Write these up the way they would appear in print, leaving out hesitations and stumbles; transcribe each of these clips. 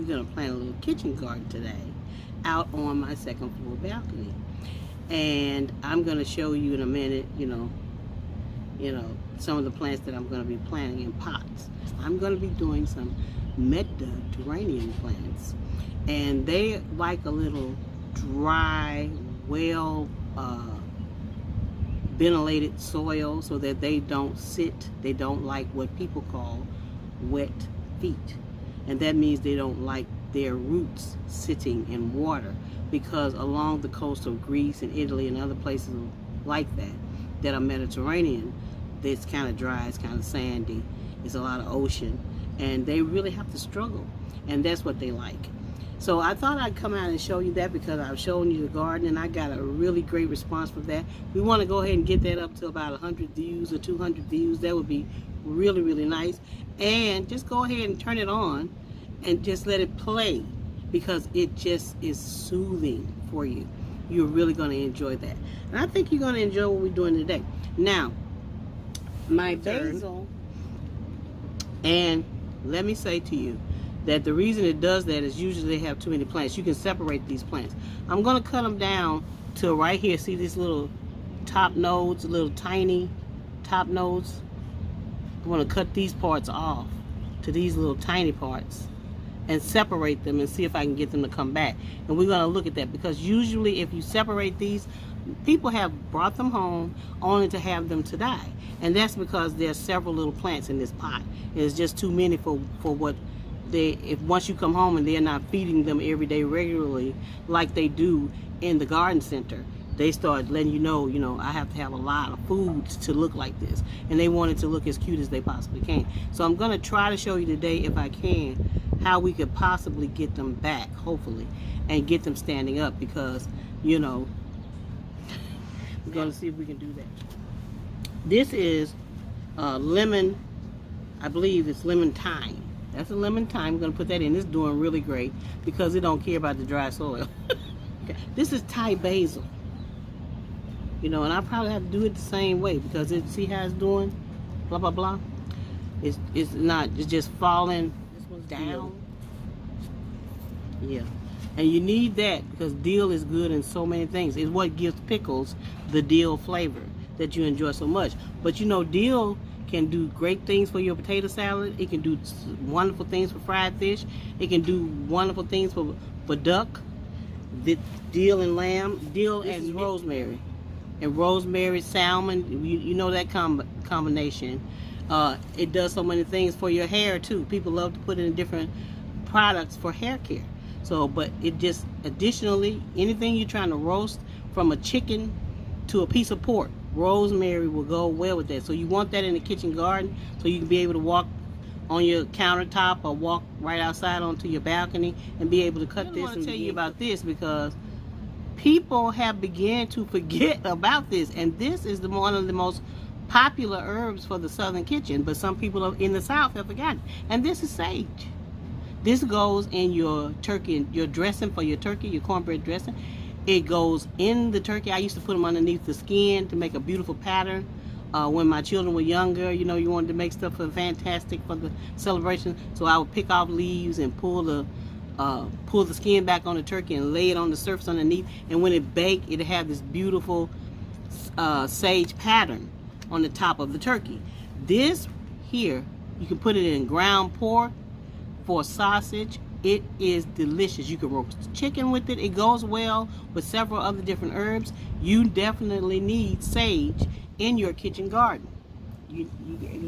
we're going to plant a little kitchen garden today out on my second floor balcony. And I'm going to show you in a minute, some of the plants that I'm going to be planting in pots. I'm going to be doing some Mediterranean plants, and they like a little dry, well ventilated soil so that they don't like what people call wet feet. And that means they don't like their roots sitting in water, because along the coast of Greece and Italy and other places like that are Mediterranean, it's kind of dry, it's kind of sandy, it's a lot of ocean, and they really have to struggle, and that's what they like. So I thought I'd come out and show you that, because I've shown you the garden and I got a really great response from that. We want to go ahead and get that up to about 100 views or 200 views. That would be really, really nice. And just go ahead and turn it on and just let it play, because it just is soothing for you. You're really going to enjoy that. And I think you're going to enjoy what we're doing today. Now, my basil, and let me say to you that the reason it does that is usually they have too many plants. You can separate these plants. I'm going to cut them down to right here. See these little top nodes, little tiny top nodes? I'm going to cut these parts off to these little tiny parts and separate them and see if I can get them to come back. And we're going to look at that, because usually if you separate these, people have brought them home only to have them to die. And that's because there's several little plants in this pot. It's just too many for what if once you come home and they're not feeding them every day regularly like they do in the garden center, they start letting you know, I have to have a lot of food to look like this. And they want it to look as cute as they possibly can. So I'm going to try to show you today, if I can, how we could possibly get them back, hopefully, and get them standing up, because, we're going to see if we can do that. This is lemon, I believe it's lemon thyme. That's a lemon thyme. I'm going to put that in. It's doing really great because it don't care about the dry soil. Okay. This is Thai basil. And I probably have to do it the same way, because see how it's doing? Blah, blah, blah. It's just falling down. Yeah. And you need that, because dill is good in so many things. It's what gives pickles the dill flavor that you enjoy so much. But dill can do great things for your potato salad. It can do wonderful things for fried fish. It can do wonderful things for duck. The dill and lamb, dill and rosemary. And rosemary, salmon, you know that combination. It does so many things for your hair too. People love to put in different products for hair care. So, but it just, additionally, anything you're trying to roast, from a chicken to a piece of pork, rosemary will go well with that. So you want that in the kitchen garden, so you can be able to walk on your countertop or walk right outside onto your balcony and be able to cut this. I want to tell you about this, because people have begun to forget about this, and this is one of the most popular herbs for the southern kitchen, but some people in the south have forgotten. And this is sage. This goes in your turkey, your dressing for your turkey, your cornbread dressing. It goes in the turkey. I used to put them underneath the skin to make a beautiful pattern. When my children were younger, you wanted to make stuff fantastic for the celebration. So I would pick off leaves and pull the skin back on the turkey and lay it on the surface underneath. And when it baked, it'd have this beautiful sage pattern on the top of the turkey. This here, you can put it in ground pork, for sausage. It is delicious. You can roast chicken with it. It goes well with several other different herbs. You definitely need sage in your kitchen garden. You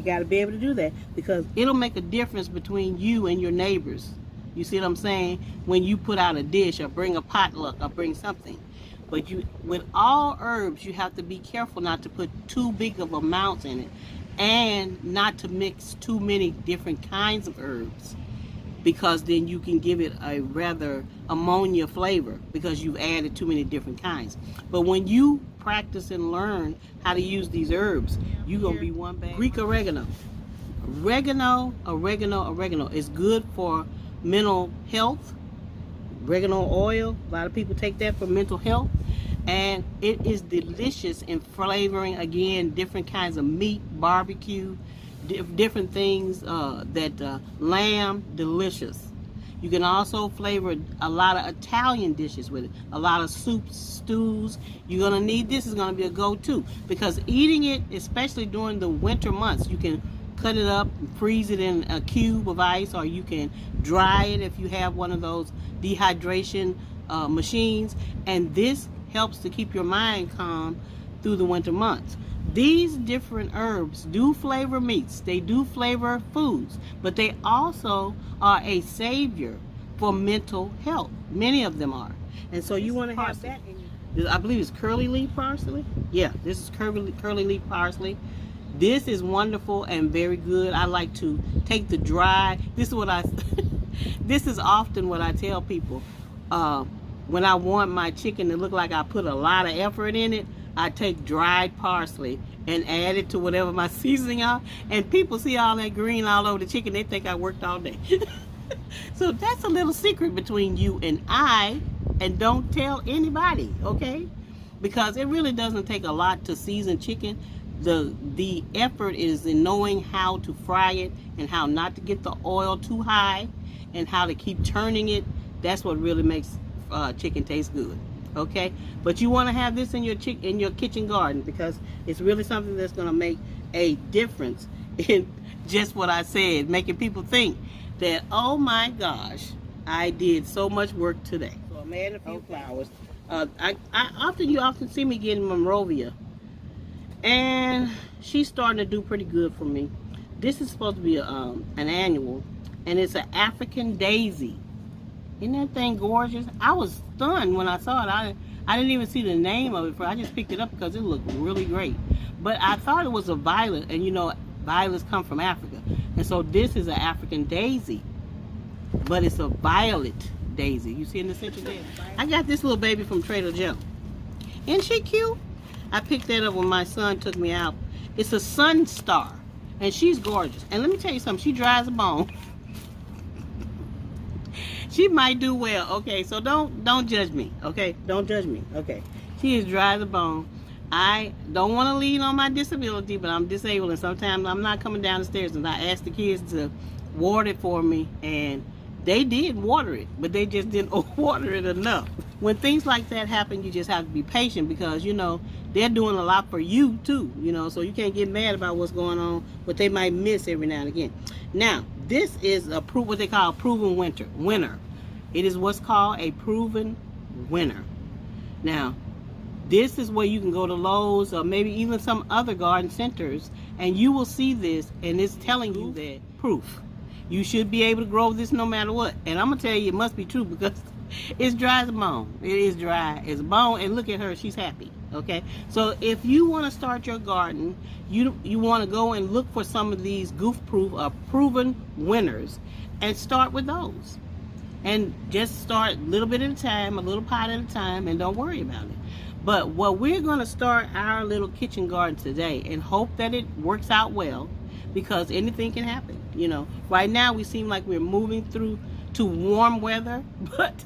got to be able to do that, because it'll make a difference between you and your neighbors. You see what I'm saying? When you put out a dish or bring a potluck or bring something. But with all herbs, you have to be careful not to put too big of amounts in it, and not to mix too many different kinds of herbs, because then you can give it a rather ammonia flavor, because you've added too many different kinds. But when you practice and learn how to use these herbs, you're going to be one bag. Greek oregano. Oregano is good for mental health. Oregano oil, a lot of people take that for mental health. And it is delicious in flavoring, again, different kinds of meat, barbecue, different things, lamb, delicious. You can also flavor a lot of Italian dishes with it, a lot of soups, stews. You're gonna need this. Is gonna be a go-to because eating it, especially during the winter months, you can cut it up, freeze it in a cube of ice, or you can dry it if you have one of those dehydration machines. And this helps to keep your mind calm through the winter months. These different herbs do flavor meats, they do flavor foods, but they also are a savior for mental health. Many of them are. And so you want to have that in your, I believe it's curly leaf parsley. Yeah, this is curly leaf parsley. This is wonderful and very good. I like to take the dry, this is what I this is often what I tell people. When I want my chicken to look like I put a lot of effort in it, I take dried parsley and add it to whatever my seasoning are, and people see all that green all over the chicken, they think I worked all day. So that's a little secret between you and I, and don't tell anybody, okay? Because it really doesn't take a lot to season chicken. The effort is in knowing how to fry it and how not to get the oil too high and how to keep turning it. That's what really makes chicken taste good. Okay, but you want to have this in your kitchen garden because it's really something that's going to make a difference in just what I said, making people think that, oh my gosh, I did so much work today. So I'm adding a few flowers. You often see me getting Monrovia, and she's starting to do pretty good for me. This is supposed to be an annual, and it's an African daisy. Isn't that thing gorgeous? I was stunned when I saw it. I didn't even see the name of it. I just picked it up because it looked really great. But I thought it was a violet, and you know, violets come from Africa. And so this is an African daisy, but it's a violet daisy. You see in the center there? I got this little baby from Trader Joe. Isn't she cute? I picked that up when my son took me out. It's a sun star, and she's gorgeous. And let me tell you something, she dries a bone. She might do well, okay? So don't judge me, okay? Don't judge me, okay? She is dry as a bone. I don't want to lean on my disability, but I'm disabled, and sometimes I'm not coming down the stairs, and I asked the kids to water it for me, and they did water it, but they just didn't water it enough. When things like that happen, you just have to be patient because, you know, they're doing a lot for you too, you know, so you can't get mad about what's going on, what they might miss every now and again. Now, this is what they call a proven winner. It is what's called a proven winner. Now, this is where you can go to Lowe's or maybe even some other garden centers, and you will see this, and it's telling you that proof. You should be able to grow this no matter what. And I'm going to tell you, it must be true because it's dry as a bone. It is dry as a bone, and look at her, she's happy. Okay, so if you want to start your garden, you want to go and look for some of these goof-proof or proven winners and start with those. And just start a little bit at a time, a little pot at a time, and don't worry about it. But what we're going to start our little kitchen garden today and hope that it works out well, because anything can happen. You know, right now we seem like we're moving through to warm weather, but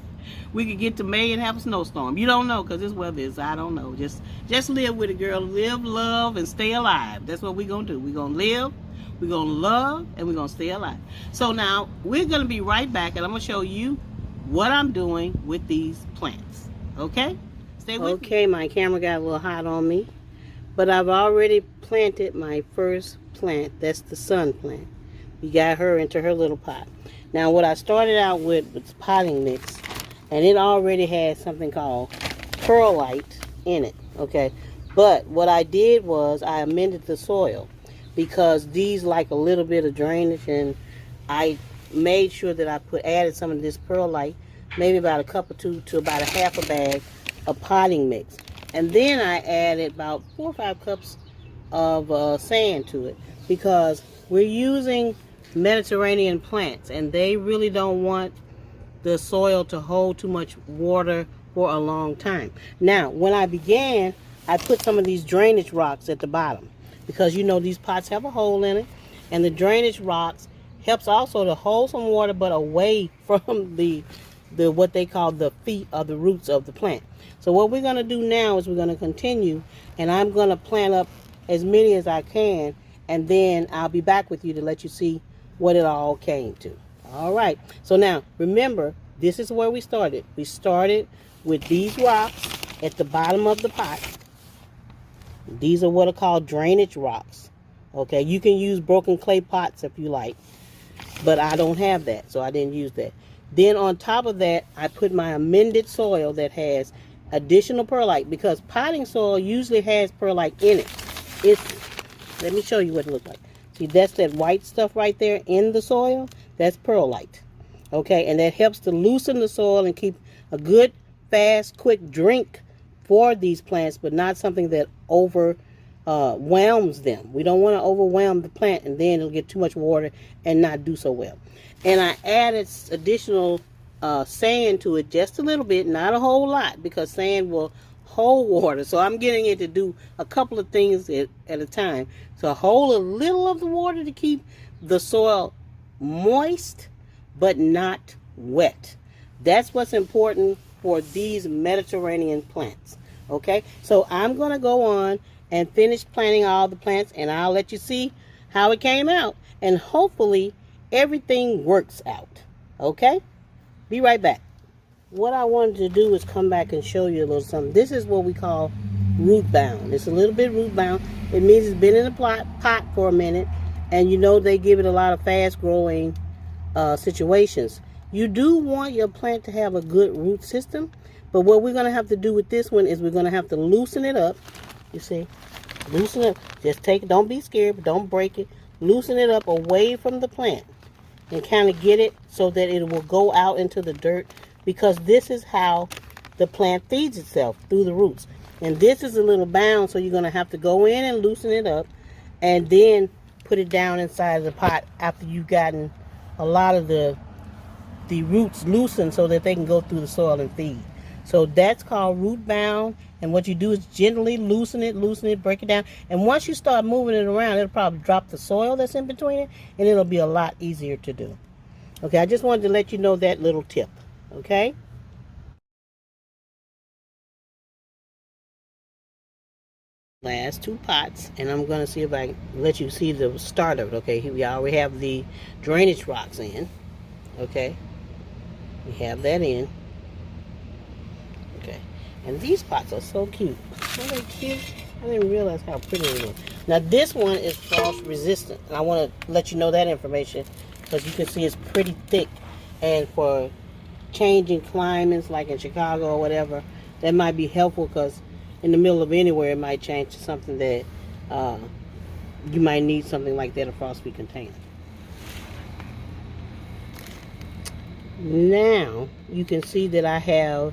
we could get to May and have a snowstorm. You don't know, because this weather is, I don't know. Just live with it, girl. Live, love, and stay alive. That's what we're going to do. We're going to live, we're going to love, and we're going to stay alive. So now, we're going to be right back, and I'm going to show you what I'm doing with these plants. Okay? Stay with me. Okay, my camera got a little hot on me, but I've already planted my first plant. That's the sun plant. We got her into her little pot. Now, what I started out with was potting mix, and it already has something called perlite in it, okay? But what I did was I amended the soil because these like a little bit of drainage, and I made sure that I added some of this perlite, maybe about a cup or two to about a half a bag of potting mix. And then I added about 4 or 5 cups of sand to it because we're using Mediterranean plants, and they really don't want the soil to hold too much water for a long time. Now, when I began, I put some of these drainage rocks at the bottom because you know these pots have a hole in it, and the drainage rocks helps also to hold some water but away from the what they call the feet or the roots of the plant. So what we're going to do now is we're going to continue, and I'm going to plant up as many as I can, and then I'll be back with you to let you see what it all came to. All right. So now, remember, this is where we started. We started with these rocks at the bottom of the pot. These are what are called drainage rocks. Okay, you can use broken clay pots if you like, but I don't have that, so I didn't use that. Then on top of that, I put my amended soil that has additional perlite, because potting soil usually has perlite in it. Let me show you what it looks like. See, that's that white stuff right there in the soil. That's perlite. Okay, and that helps to loosen the soil and keep a good, fast, quick drink for these plants, but not something that overwhelms them. We don't want to overwhelm the plant, and then it'll get too much water and not do so well. And I added additional sand to it, just a little bit, not a whole lot, because sand will hold water. So I'm getting it to do a couple of things at a time. So hold a little of the water to keep the soil moist, but not wet. That's what's important for these Mediterranean plants. Okay, so I'm going to go on and finish planting all the plants, and I'll let you see how it came out. And hopefully everything works out. Okay, be right back. What I wanted to do is come back and show you a little something. This is what we call root bound. It's a little bit root bound. It means it's been in the pot for a minute, and you know they give it a lot of fast growing situations. You do want your plant to have a good root system, but what we're going to have to do with this one is we're going to have to loosen it up. You see, loosen it up. Just take it. Don't be scared, but don't break it. Loosen it up away from the plant and kind of get it so that it will go out into the dirt, because this is how the plant feeds itself, through the roots. And this is a little bound, so you're going to have to go in and loosen it up and then put it down inside of the pot after you've gotten a lot of the roots loosened so that they can go through the soil and feed. So that's called root bound, and what you do is gently loosen it, break it down, and once you start moving it around, it'll probably drop the soil that's in between it, and it'll be a lot easier to do. Okay, I just wanted to let you know that little tip. Okay? Last two pots, and I'm going to see if I can let you see the start of it. Okay, here we already have the drainage rocks in. Okay, we have that in. Okay, and these pots are so cute. Aren't they cute? I didn't realize how pretty they were. Now this one is frost resistant, and I want to let you know that information, because you can see it's pretty thick, and for changing climates like in Chicago or whatever, that might be helpful, because in the middle of anywhere it might change to something that you might need something like that, a frost-free container. Now you can see that I have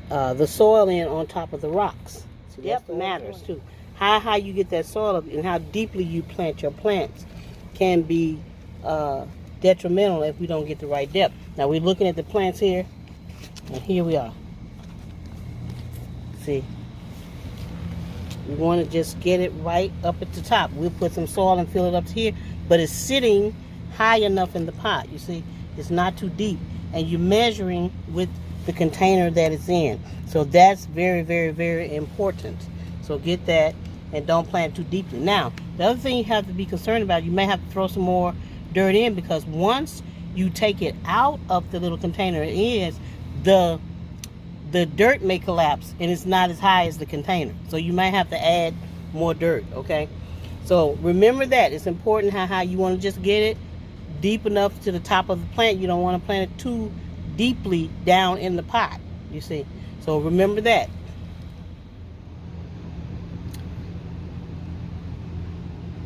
the soil in on top of the rocks. So that matters too. How high you get that soil up and how deeply you plant your plants can be detrimental if we don't get the right depth. Now we're looking at the plants here, and here we are. See, we want to just get it right up at the top. We'll put some soil and fill it up to here, but it's sitting high enough in the pot. You see, it's not too deep, and you're measuring with the container that it's in. So that's very, very, very important. So get that, and don't plant too deeply. Now, the other thing you have to be concerned about, you may have to throw some more dirt in, because once you take it out of the little container it is, the dirt may collapse and it's not as high as the container. So you might have to add more dirt, okay? So remember that. It's important how high you want to just get it deep enough to the top of the plant. You don't want to plant it too deeply down in the pot, you see. So remember that.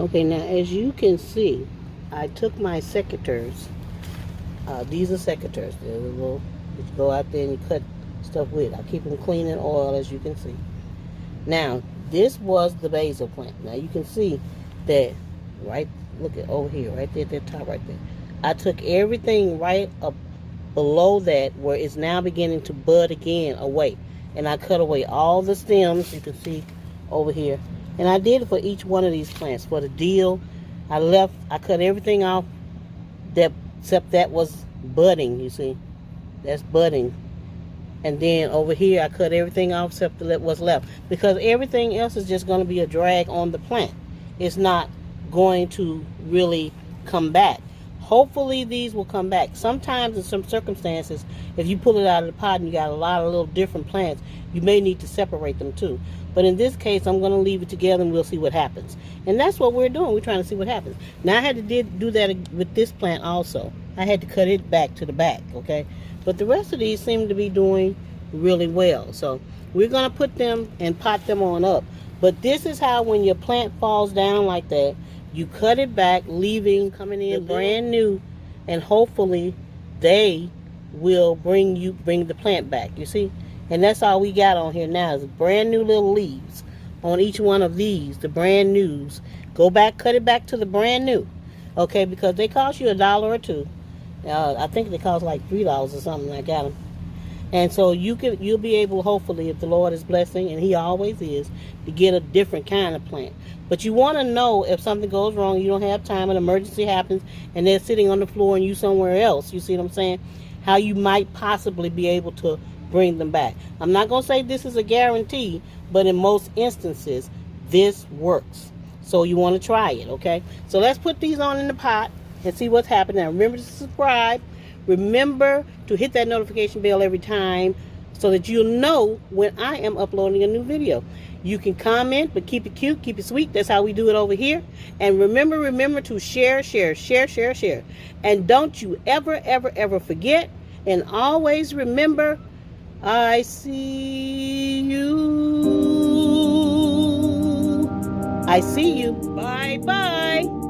Okay, now as you can see, I took my secateurs. These are secateurs. They're a little, you go out there and you cut stuff with. I keep them clean and oil, as you can see. Now, this was the basil plant. Now you can see that right, look at over here, right there at that top right there. I took everything right up below that where it's now beginning to bud again away. And I cut away all the stems, you can see over here. And I did it for each one of these plants. For the deal, I cut everything off that except that was budding, you see. That's budding. And then over here, I cut everything off except what's left. Because everything else is just going to be a drag on the plant. It's not going to really come back. Hopefully these will come back. Sometimes in some circumstances, if you pull it out of the pot and you got a lot of little different plants, you may need to separate them too. But in this case, I'm going to leave it together and we'll see what happens. And that's what we're doing. We're trying to see what happens. Now I had to do that with this plant also. I had to cut it back to the back, okay? But the rest of these seem to be doing really well. So we're going to put them and pot them on up. But this is how when your plant falls down like that, you cut it back, leaving coming in brand new, and hopefully they will bring the plant back. You see? And that's all we got on here now is brand new little leaves on each one of these, the brand news. Go back, cut it back to the brand new, okay? Because they cost you $1 or $2. I think they cost like $3 or something. I got them. And so you'll be able, hopefully, if the Lord is blessing, and He always is, to get a different kind of plant. But you want to know if something goes wrong, you don't have time, an emergency happens, and they're sitting on the floor and you somewhere else. You see what I'm saying? How you might possibly be able to bring them back. I'm not going to say this is a guarantee, but in most instances, this works. So you want to try it, okay? So let's put these on in the pot and see what's happening. Now, remember to subscribe. Remember to hit that notification bell every time so that you'll know when I am uploading a new video. You can comment, but keep it cute, keep it sweet. That's how we do it over here. And remember to share. And don't you ever forget, and always remember, I see you. I see you. Bye-bye.